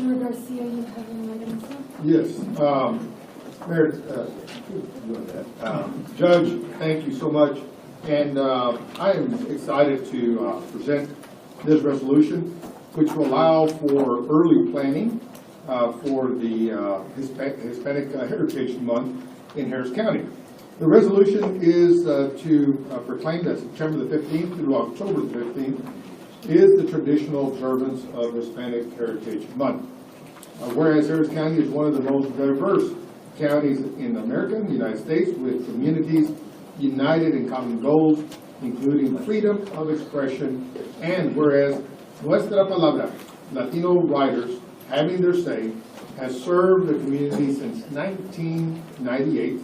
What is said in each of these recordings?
Commissioner Garcia, you have an item, sir? Yes, Mayor, Judge, thank you so much. And I am excited to present this resolution, which will allow for early planning for the Hispanic Heritage Month in Harris County. The resolution is to proclaim that September the 15th through October the 15th is the traditional observance of Hispanic Heritage Month. Whereas Harris County is one of the most diverse counties in America, the United States, with communities united in common goals, including freedom of expression, and whereas Nuestra Palabra, Latino writers having their say, has served the community since 1998,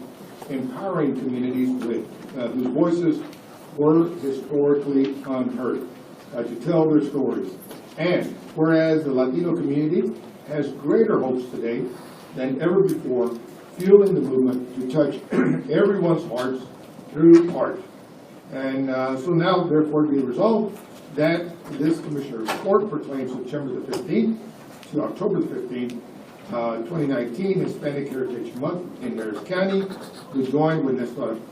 empowering communities with whose voices were historically unheard to tell their stories. And whereas the Latino community has greater hopes today than ever before, fueling the movement to touch everyone's hearts through art. And so now, therefore, be resolved that this Commissioner's Court proclaims September the 15th to October the 15th, 2019 Hispanic Heritage Month in Harris County, to join with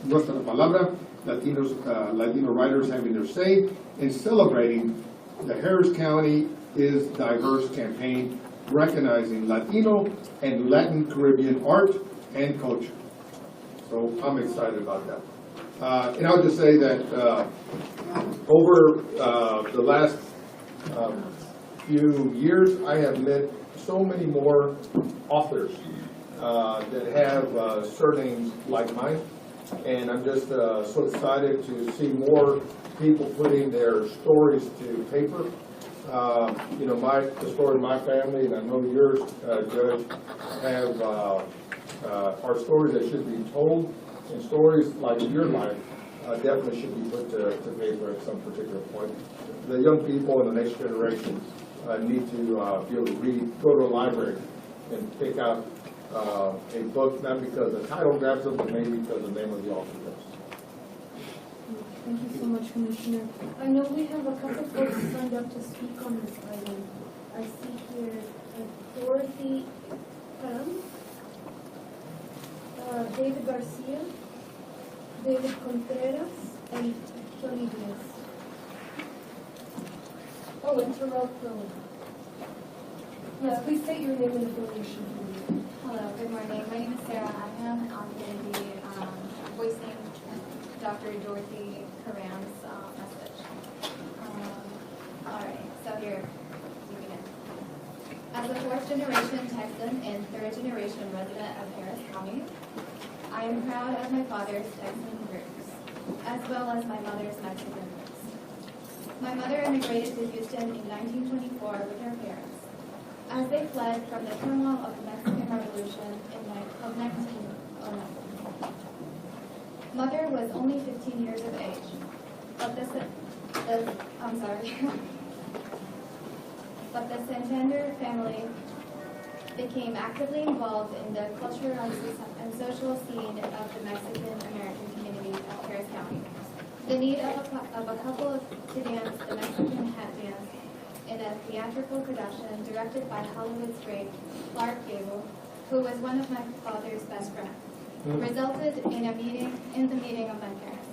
Nuestra Palabra, Latino writers having their say in celebrating the Harris County is Diverse campaign, recognizing Latino and Latin Caribbean art and culture. So I'm excited about that. And I'll just say that over the last few years, I have met so many more authors that have surnames like mine. And I'm just so excited to see more people putting their stories to paper. You know, the story of my family, and I know yours, Judge, have are stories that should be told, and stories like your life definitely should be put to paper at some particular point. The young people in the next generation need to be able to read, go to a library, and pick out a book, not because the title grabs them, but maybe because the name of the author does. Thank you so much, Commissioner. I know we have a couple folks signed up to speak on this item. I see here Dorothy Pam, David Garcia, David Contreras, and Johnny Diaz. Oh, and Terrell Crowley. Yes, please state your name and affiliation. Hello, good morning. My name is Sarah Adham. I'm going to be voicing Dr. Dorothy Karam's message. All right, so here we begin. As a fourth-generation Texan and third-generation resident of Harris County, I am proud of my father's Texan roots, as well as my mother's Mexican roots. My mother immigrated to Houston in 1924 with her parents, as they fled from the turmoil of the Mexican Revolution of 1909. Mother was only 15 years of age, but the Santander family became actively involved in the cultural and social scene of the Mexican-American community of Harris County. The need of a couple to dance the Mexican hat dance in a theatrical production directed by Hollywood's great Clark Gable, who was one of my father's best friends, resulted in the meeting of my parents.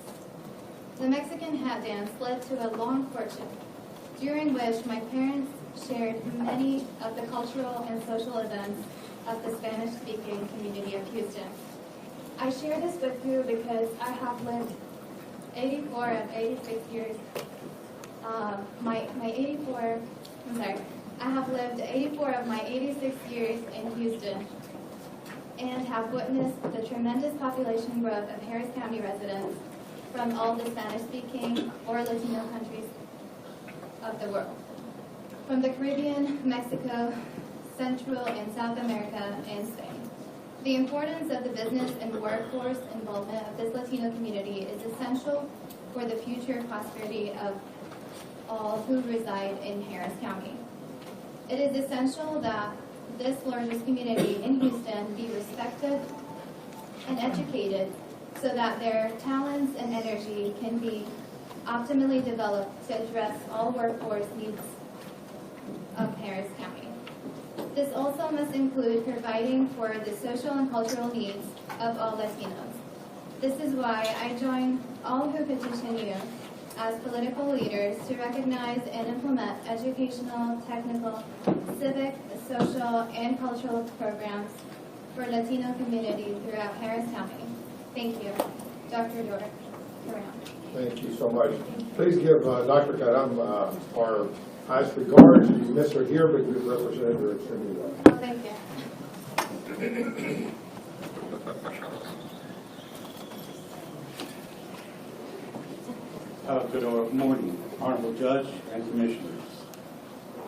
The Mexican hat dance led to a long courtship, during which my parents shared many of the cultural and social events of the Spanish-speaking community of Houston. I share this with you because I have lived 84 of 86 years. I have lived 84 of my 86 years in Houston and have witnessed the tremendous population growth of Harris County residents from all the Spanish-speaking or Latino countries of the world, from the Caribbean, Mexico, Central and South America, and Spain. The importance of the business and workforce involvement of this Latino community is essential for the future prosperity of all who reside in Harris County. It is essential that this largest community in Houston be respected and educated so that their talents and energy can be optimally developed to address all workforce needs of Harris County. This also must include providing for the social and cultural needs of all Latinos. This is why I join all who petition you as political leaders to recognize and implement educational, technical, civic, social, and cultural programs for Latino communities throughout Harris County. Thank you. Dr. Doric. Thank you so much. Please give Dr. Karam our highest regards. You miss her here, but you've represented her extremely well. Oh, thank you. Good morning, Honorable Judge and Commissioners.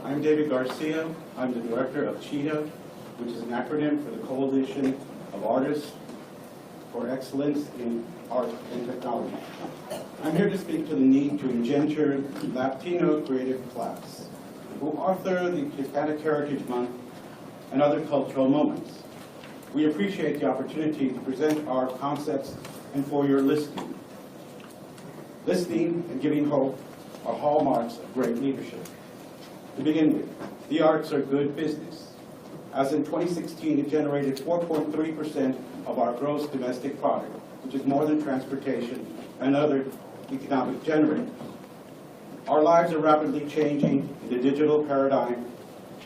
I'm David Garcia. I'm the Director of CHEETA, which is an acronym for the Coalition of Artists for Excellence in Art and Technology. I'm here to speak to the need to engender Latino creative class, who author the Hispanic Heritage Month and other cultural moments. We appreciate the opportunity to present our concepts and for your listening. Listening and giving hope are hallmarks of great leadership. To begin with, the arts are good business. As in 2016, it generated 4.3% of our gross domestic product, which is more than transportation and other economic generators. Our lives are rapidly changing in the digital paradigm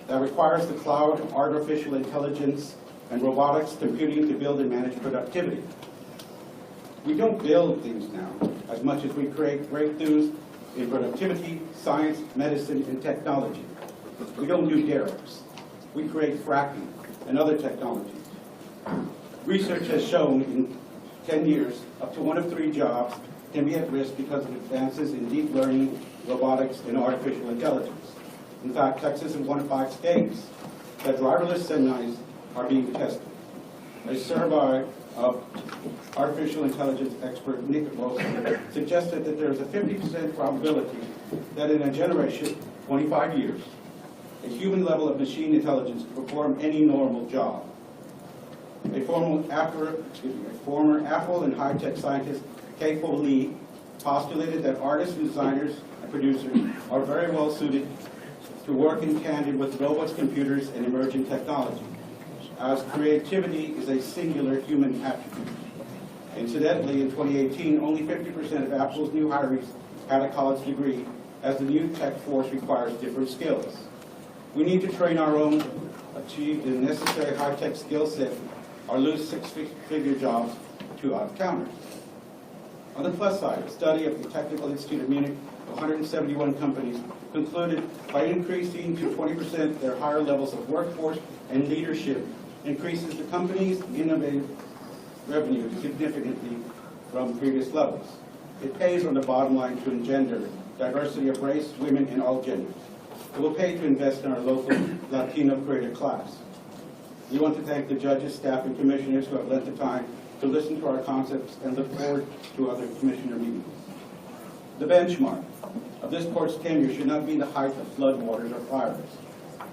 that requires the cloud, artificial intelligence, and robotics computing to build and manage productivity. We don't build things now as much as we create breakthroughs in productivity, science, medicine, and technology. We don't do derricks. We create fracking and other technologies. Research has shown in 10 years, up to 1 of 3 jobs can be at risk because of advances in deep learning, robotics, and artificial intelligence. In fact, Texas is one of 5 states that driverless semis are being tested. A survey of artificial intelligence expert Nick Wilson suggested that there is a 50% probability that in a generation, 25 years, a human level of machine intelligence can perform any normal job. A former Apple and high-tech scientist, Keiko Lee, postulated that artists, designers, and producers are very well suited to work in tandem with robots, computers, and emerging technology, as creativity is a singular human attribute. Incidentally, in 2018, only 50% of Apple's new hires had a college degree, as the new tech force requires different skills. We need to train our own, achieve the necessary high-tech skill set, or lose 6-figure jobs to out-counters. On the plus side, a study of the Technical Institute of Munich, 171 companies, concluded by increasing to 20% their higher levels of workforce and leadership increases the company's innovative revenue significantly from previous levels. It pays on the bottom line to engender diversity of race, women, and all genders. It will pay to invest in our local Latino creative class. We want to thank the judges, staff, and commissioners who have lent the time to listen to our concepts and look forward to other commissioner meetings. The benchmark of this court's tenure should not be the height of floodwaters or fires,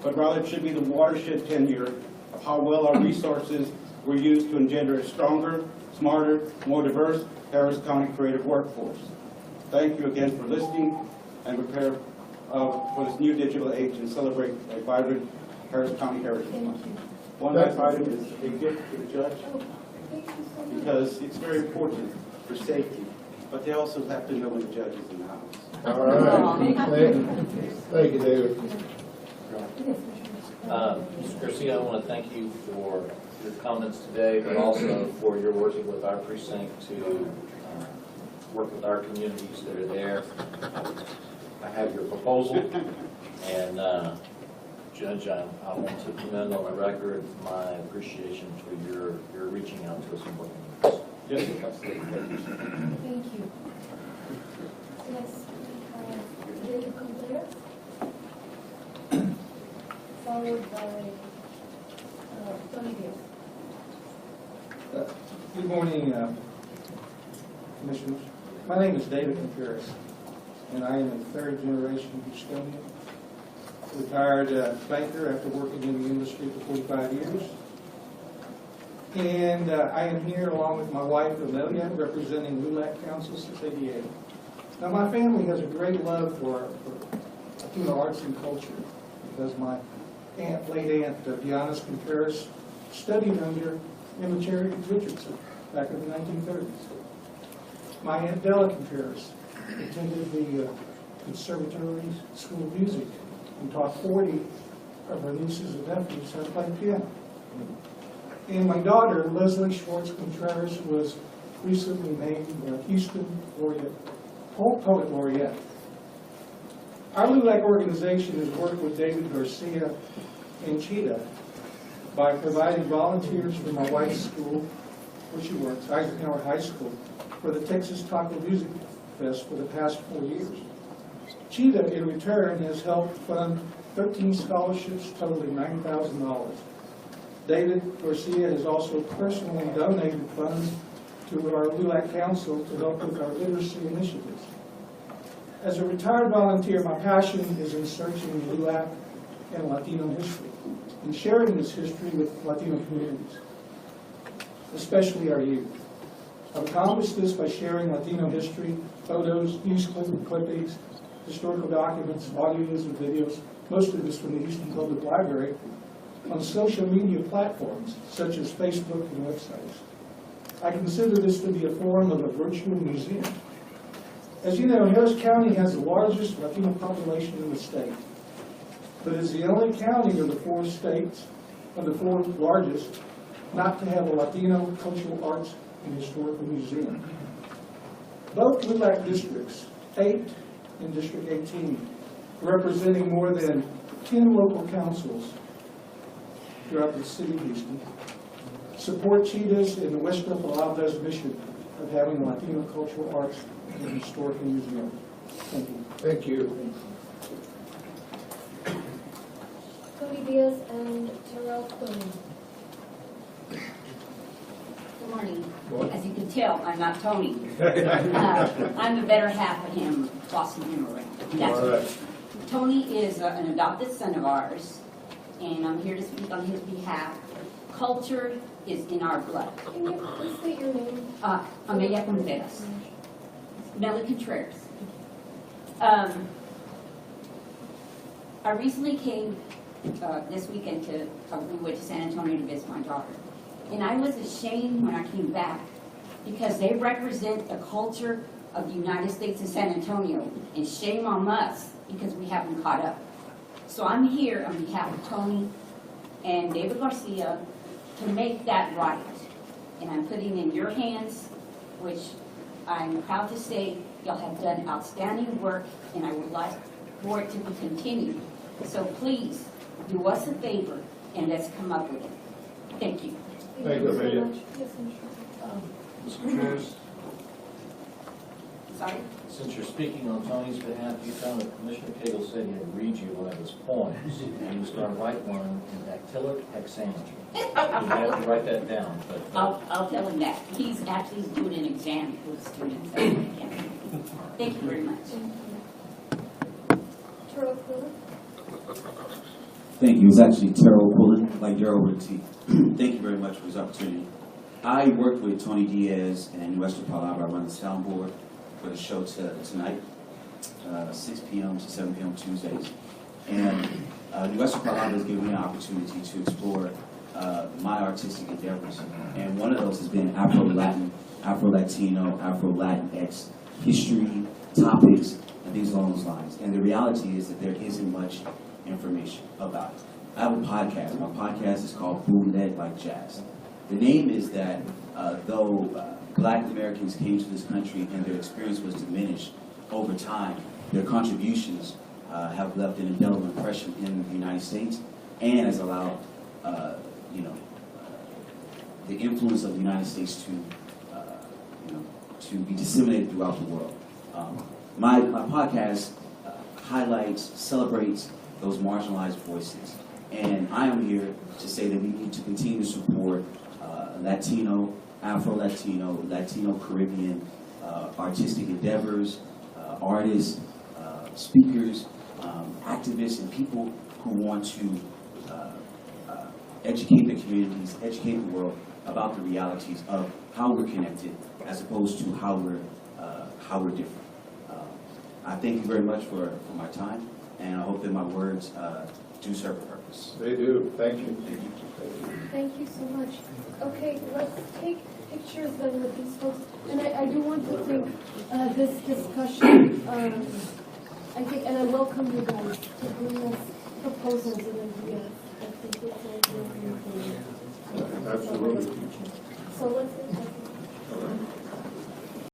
but rather it should be the watershed tenure of how well our resources were used to engender a stronger, smarter, more diverse Harris County creative workforce. Thank you again for listening, and prepare for this new digital age and celebrate a vibrant Harris County Heritage Month. One last item is a gift to the judge, because it's very important for safety, but they also have to know when the judge is in the house. All right. Thank you, David. Mr. Garcia, I want to thank you for your comments today, but also for your working with our precinct to work with our communities that are there. I have your proposal, and Judge, I want to commend on the record my appreciation for your reaching out to us and working with us. Yes. Thank you. Next, David Contreras, followed by Tony Diaz. Good morning, Commissioners. My name is David Contreras, and I am a third-generation Houstonian, retired banker after working in the industry for 45 years. And I am here along with my wife, Amelia, representing LULAC Council 688. Now, my family has a great love for Latino arts and culture, because my late aunt, Diana Contreras, studied under Emma Cherry Richardson back in the 1930s. My Aunt Della Contreras attended the Conservatory School of Music and taught 40 of her nieces and nephews how to play piano. And my daughter, Leslie Schwartz Contreras, was recently named Houston Poet Laureate. Our LULAC organization has worked with David Garcia and Cheetah by providing volunteers from my wife's school, where she works, Eisenhower High School, for the Texas Taco Music Fest for the past 4 years. Cheetah, in return, has helped fund 13 scholarships totaling $9,000. David Garcia has also personally donated funds to our LULAC Council to help with our literacy initiatives. As a retired volunteer, my passion is in searching LULAC and Latino history and sharing this history with Latino communities, especially our youth. I've accomplished this by sharing Latino history, photos, news clippings, historical documents, audios, and videos, most of this from the Houston Public Library, on social media platforms such as Facebook and websites. I consider this to be a form of a virtual museum. As you know, Harris County has the largest Latino population in the state, but is the only county of the 4 states, of the 4 largest, not to have a Latino cultural arts and historical museum. Both LULAC districts, 8 and District 18, representing more than 10 local councils throughout the city of Houston, support Cheetah's and the West Alabama's mission of having a Latino cultural arts and historical museum. Thank you. Thank you. Cody Diaz and Terrell Quinn. Good morning. As you can tell, I'm not Tony. I'm the better half of him, bossing him around. That's All right. it. Tony is an adopted son of ours, and I'm here to speak on his behalf. Culture is in our blood. Can you please state your name? Amelia Contreras. Nelly Contreras. I recently came this weekend we went to San Antonio to visit my daughter. And I was ashamed when I came back because they represent the culture of the United States of San Antonio. And shame on us because we haven't caught up. So I'm here on behalf of Tony and David Garcia to make that right. And I'm putting in your hands, which I'm proud to say y'all have done outstanding work, and I would like for it to be continued. So please, do us a favor, and let's come up with it. Thank you. Thank you, Amelia. so much. Yes, Ms. Contreras, Sorry? since you're speaking on Tony's behalf, you found that Commissioner Cagle said he had to read you one of his poems, and he was going to write one in dactylic hexametry. You have to write that down. But I'll tell him that. He's actually doing an exam for the students. Thank you very much. Terrell Quinn. Thank you. It's actually Terrell Quillen, like Daryl with a T. Thank you very much for this opportunity. I worked with Tony Diaz and Nuestra Palabra. I run the soundboard for the show tonight, 6 p.m. to 7 p.m. Tuesdays. And Nuestra Palabra has given me an opportunity to explore my artistic endeavors. And one of those has been Afro-Latin, Afro-Latino, Afro-Latinx history, topics, and things along those lines. And the reality is that there isn't much information about it. I have a podcast. My podcast is called Bootleg Like Jazz. The name is that though Black Americans came to this country and their experience was diminished over time, their contributions have left an indelible impression in the United States and has allowed the influence of the United States to be disseminated throughout the world. My podcast highlights, celebrates those marginalized voices. And I am here to say that we need to continue to support Latino, Afro-Latino, Latino Caribbean artistic endeavors, artists, speakers, activists, and people who want to educate the communities, educate the world about the realities of how we're connected as opposed to how we're different. I thank you very much for my time, and I hope that my words do serve a purpose. purpose. They do. Thank you. Thank you. Thank you so much. Okay, let's take pictures then with these folks. And I do want to think this discussion, I think, and I welcome you guys to bring us proposals and ideas. I think it's a really good thing. Absolutely. So let's